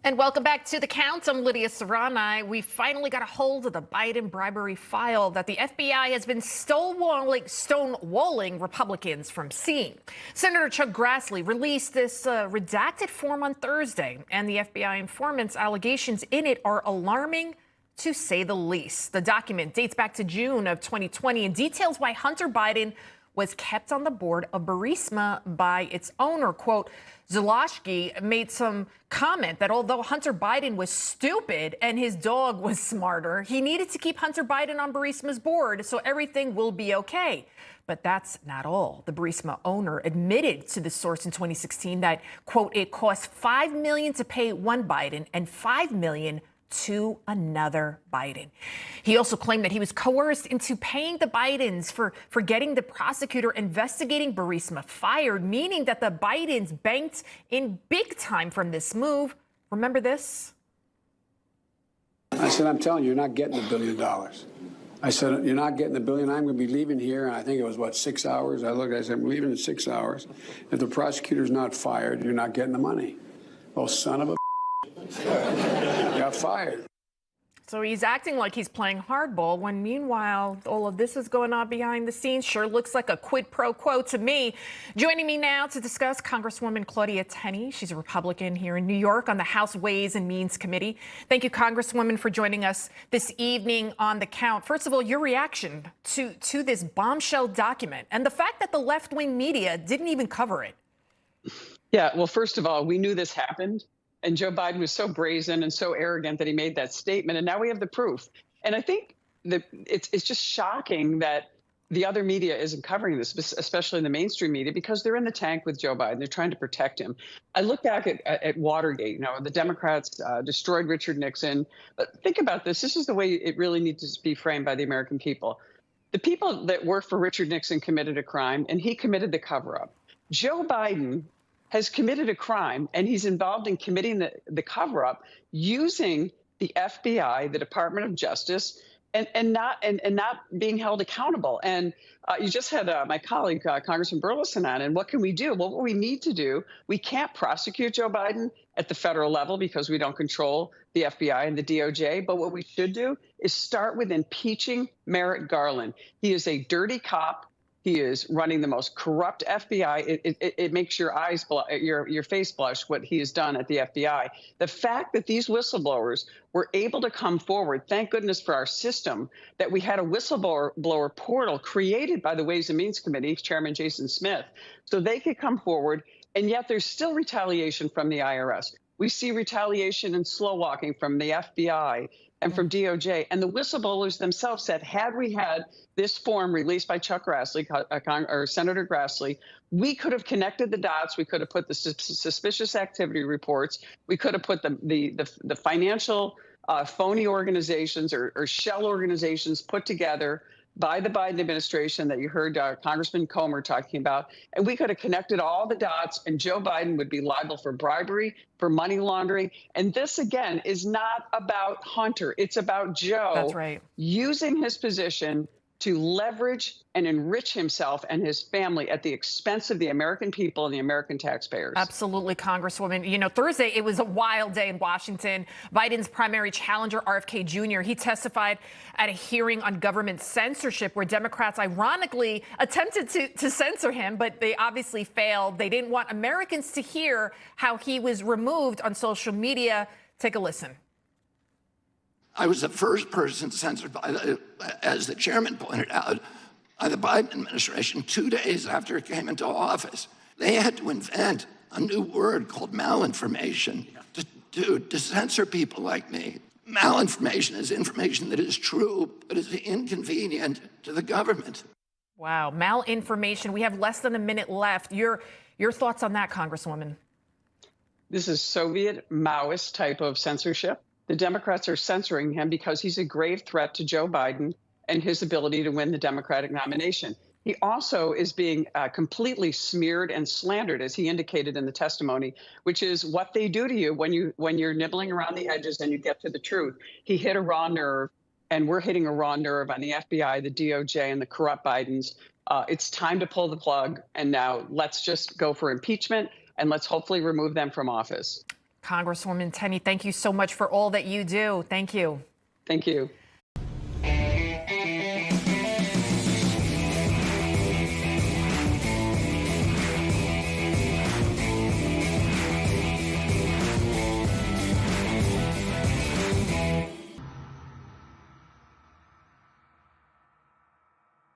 And welcome back to The Count. I'm Lydia Serrani. We finally got a hold of the Biden bribery file that the FBI has been stonewalling Republicans from seeing. Senator Chuck Grassley released this redacted form on Thursday, and the FBI informant's allegations in it are alarming, to say the least. The document dates back to June of 2020 and details why Hunter Biden was kept on the board of Burisma by its owner. Quote, Zelensky made some comment that although Hunter Biden was stupid and his dog was smarter, he needed to keep Hunter Biden on Burisma's board so everything will be okay. But that's not all. The Burisma owner admitted to the source in 2016 that, quote, it cost $5 million to pay one Biden and $5 million to another Biden. He also claimed that he was coerced into paying the Bidens for getting the prosecutor investigating Burisma fired, meaning that the Bidens banked in big time from this move. Remember this? I said, I'm telling you, you're not getting $1 billion. I said, you're not getting $1 billion. I'm going to be leaving here. And I think it was, 6 hours? I said, I'm leaving in 6 hours. If the prosecutor's not fired, you're not getting the money. Well, son of a got fired. So he's acting like he's playing hardball when meanwhile all of this is going on behind the scenes. Sure looks like a quid pro quo to me. Joining me now to discuss, Congresswoman Claudia Tenney. She's a Republican here in New York on the House Ways and Means Committee. Thank you, Congresswoman, for joining us this evening on The Count. First of all, your reaction to this bombshell document and the fact that the left-wing media didn't even cover it. Yeah, well, first of all, we knew this happened. And Joe Biden was so brazen and so arrogant that he made that statement. And now we have the proof. And I think that it's just shocking that the other media isn't covering this, especially in the mainstream media, because they're in the tank with Joe Biden. They're trying to protect him. I look back at Watergate. The Democrats destroyed Richard Nixon. But think about this. This is the way it really needs to be framed by the American people. The people that worked for Richard Nixon committed a crime, and he committed the cover-up. Joe Biden has committed a crime, and he's involved in committing the cover-up using the FBI, the Department of Justice, and not being held accountable. And you just had my colleague, Congressman Burleson, on, and what can we do? Well, what we need to do, we can't prosecute Joe Biden at the federal level because we don't control the FBI and the DOJ, but what we should do is start with impeaching Merrick Garland. He is a dirty cop. He is running the most corrupt FBI. It makes your face blush what he has done at the FBI. The fact that these whistleblowers were able to come forward, thank goodness for our system, that we had a whistleblower portal created by the Ways and Means Committee, Chairman Jason Smith, so they could come forward, and yet there's still retaliation from the IRS. We see retaliation and slow walking from the FBI and from DOJ. And the whistleblowers themselves said, had we had this form released by Chuck Grassley, or Senator Grassley, we could have connected the dots. We could have put the suspicious activity reports. We could have put the financial phony organizations or shell organizations put together by the Biden administration that you heard Congressman Comer talking about. And we could have connected all the dots, and Joe Biden would be liable for bribery, for money laundering. And this, again, is not about Hunter. It's about Joe. That's right. Using his position to leverage and enrich himself and his family at the expense of the American people and the American taxpayers. Absolutely, Congresswoman. Thursday, it was a wild day in Washington. Biden's primary challenger, RFK Jr., he testified at a hearing on government censorship where Democrats ironically attempted to censor him, but they obviously failed. They didn't want Americans to hear how he was removed on social media. Take a listen. I was the first person censored as the chairman pointed out, by the Biden administration 2 days after it came into office. They had to invent a new word called malinformation to censor people like me. Malinformation is information that is true, but is inconvenient to the government. Wow, malinformation. We have less than a minute left. Your thoughts on that, Congresswoman? This is Soviet Maoist type of censorship. The Democrats are censoring him because he's a grave threat to Joe Biden and his ability to win the Democratic nomination. He also is being completely smeared and slandered, as he indicated in the testimony, which is what they do to you when you're nibbling around the edges and you get to the truth. He hit a raw nerve, and we're hitting a raw nerve on the FBI, the DOJ, and the corrupt Bidens. It's time to pull the plug, and now let's just go for impeachment, and let's hopefully remove them from office. Congresswoman Tenney, thank you so much for all that you do. Thank you. Thank you.